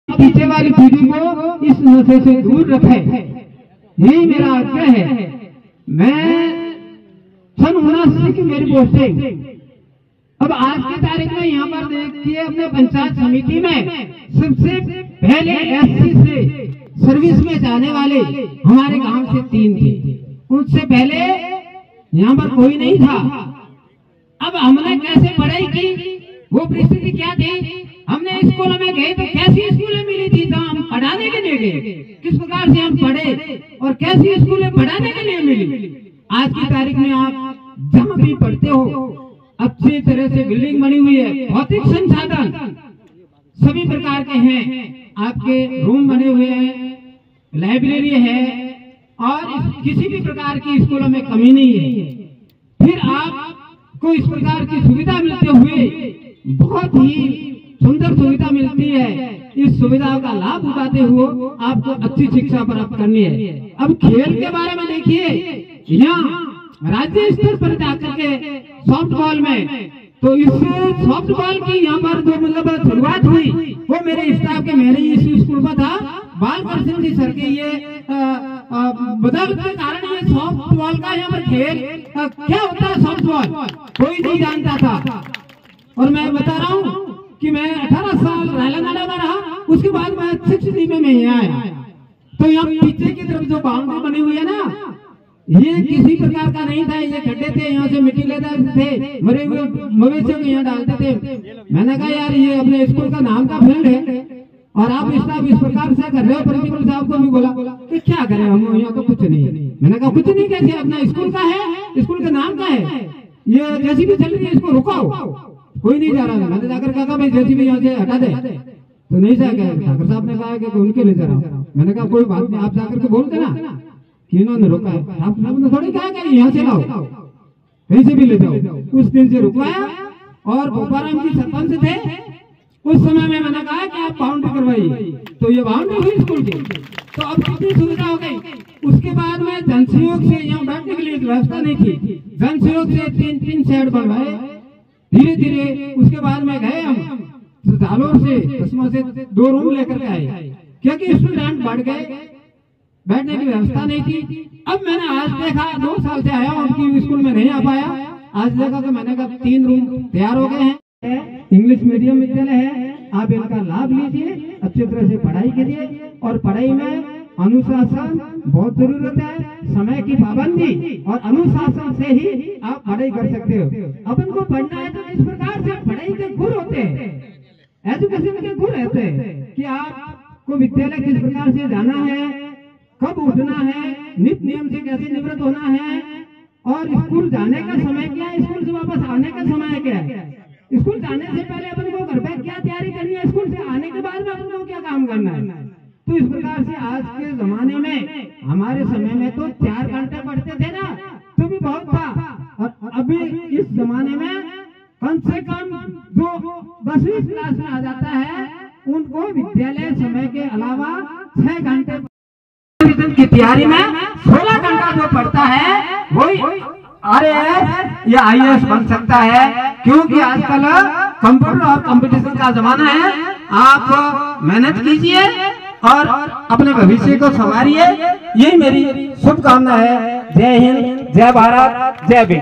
पीछे वाली पीढ़ी को इस नशे से दूर रखे, यही मेरा आग्रह है। मैं सन 79 की मेरी पोस्टिंग, अब आज की तारीख में यहाँ पर देखिए अपने पंचायत समिति में सबसे पहले एससी से सर्विस में जाने वाले हमारे गांव से 3 थे, उससे पहले यहाँ पर कोई नहीं था। अब हमने कैसे पढ़ाई की, वो परिस्थिति क्या थी, हमने स्कूल में गए तो कैसी स्कूलें मिली थी जहाँ हम पढ़ाने के लिए गए, किस प्रकार से हम पढ़े और कैसी स्कूलें पढ़ाने के लिए मिली। आज की तारीख में आप जहाँ भी पढ़ते हो अच्छी तरह से बिल्डिंग बनी हुई है, भौतिक संसाधन सभी प्रकार के हैं, आपके रूम बने हुए हैं, लाइब्रेरी है और किसी भी प्रकार की स्कूलों में कमी नहीं है। फिर आपको इस प्रकार की सुविधा मिलते हुए बहुत ही सुंदर सुविधा मिलती है, इस सुविधा का लाभ उठाते हुए आपको अच्छी शिक्षा प्राप्त करनी है। अब खेल के बारे में देखिए, यहाँ राज्य स्तर पर जाकर के सॉफ्टबॉल में, तो इस सॉफ्टबॉल की यहाँ पर जो मतलब शुरुआत हुई वो मेरे स्टाफ के, मेरे इस स्कूल में था बाल कृष्ण जी सर के ये बदौलत के कारण ये सॉफ्टबॉल का यहाँ पर खेल क्या होता है, सॉफ्टबॉल कोई नहीं जानता था। और मैं बता रहा हूँ कि मैं 18 साल तेलंगाना में रहा, उसके बाद मैं 60 में यहाँ आया। तो यहाँ पीछे की तरफ जो बाउंड्री बनी हुई है ना, ये किसी प्रकार का नहीं था, ये खड्डे थे, यहाँ से मिट्टी लेते थे, मरे हुए मवेशियों को यहाँ डालते थे। मैंने कहा यार ये अपने स्कूल का नाम का फील्ड है और आप इस प्रकार से कर रहे हो। प्रिंसिपल साहब को भी बोला कि क्या करें हम, यहाँ तो कुछ नहीं है। मैंने कहा कुछ नहीं कैसे, अपना स्कूल का है, स्कूल का नाम का है, ये जैसी भी चल रही है इसको रुकाओ। कोई नहीं जा रहा था, मैंने जाकर कहा भाई जैसी भी यहाँ से हटा दे, तो नहीं जा गया। ठाकुर साहब ने कहा कि उनके ले जा रहा हूँ। मैंने कहा कोई बात नहीं, आप जाकर के बोल देना कि इन्होंने रुका है। ठाकुर साहब ने थोड़ी कहा कि यहाँ से लाओ, कहीं से भी ले जाओ। उस दिन से रुकवाया और गोपाराम जी सरपंच थे उस समय में, मैंने कहा कि आप बाउंड्री करवाइए, तो ये बाउंड्री हुई स्कूल की। तो अब कितनी सुविधा हो गई। उसके बाद में जनसहयोग से यहाँ बैठने के लिए व्यवस्था नहीं थी, जनसहयोग से 3 शेड बनवाए। धीरे धीरे उसके बाद में गए हम जालोर से, दसवां से 2 रूम लेकर के आए, क्योंकि स्टूडेंट बढ़ गए, बैठने की व्यवस्था नहीं थी। अब मैंने आज देखा, 2 साल से आया उनकी स्कूल में नहीं आ पाया, आज देखा कि मैंने कहा 3 रूम तैयार हो गए हैं। इंग्लिश मीडियम विद्यालय है, आप इनका लाभ लीजिए, अच्छी तरह से पढ़ाई कीजिए। और पढ़ाई में अनुशासन बहुत जरूरत है, समय की पाबंदी और अनुशासन से ही आप पढ़ाई कर सकते हो। अपन को पढ़ना है तो इस प्रकार से पढ़ाई के गुण होते हैं, एजुकेशन के गुण रहते हैं कि आपको विद्यालय किस प्रकार से जाना है, कब उठना है, नित्य नियम से कैसे निवृत्त होना है, और स्कूल जाने का समय क्या है, स्कूल से वापस आने का समय क्या है। स्कूल जाने से पहले अपन को घर पे क्या तैयारी करनी है, स्कूल से आने के बाद में अपन को क्या काम करना है। तो इस प्रकार से आज के जमाने में, हमारे समय में तो 4 घंटे पढ़ते थे ना, तो भी बहुत था। और अभी इस जमाने में कम से कम जो 10वीं क्लास में आ जाता है उनको विद्यालय समय के अलावा 6 घंटे की तैयारी में 16 घंटा जो पढ़ता है वही RAS या IAS बन सकता है, क्योंकि आजकल कंप्यूटर और कंपटीशन का जमाना है। आप मेहनत कीजिए और अपने भविष्य को संवारिए, यही मेरी शुभकामना है। जय हिंद, जय भारत, जय भीम।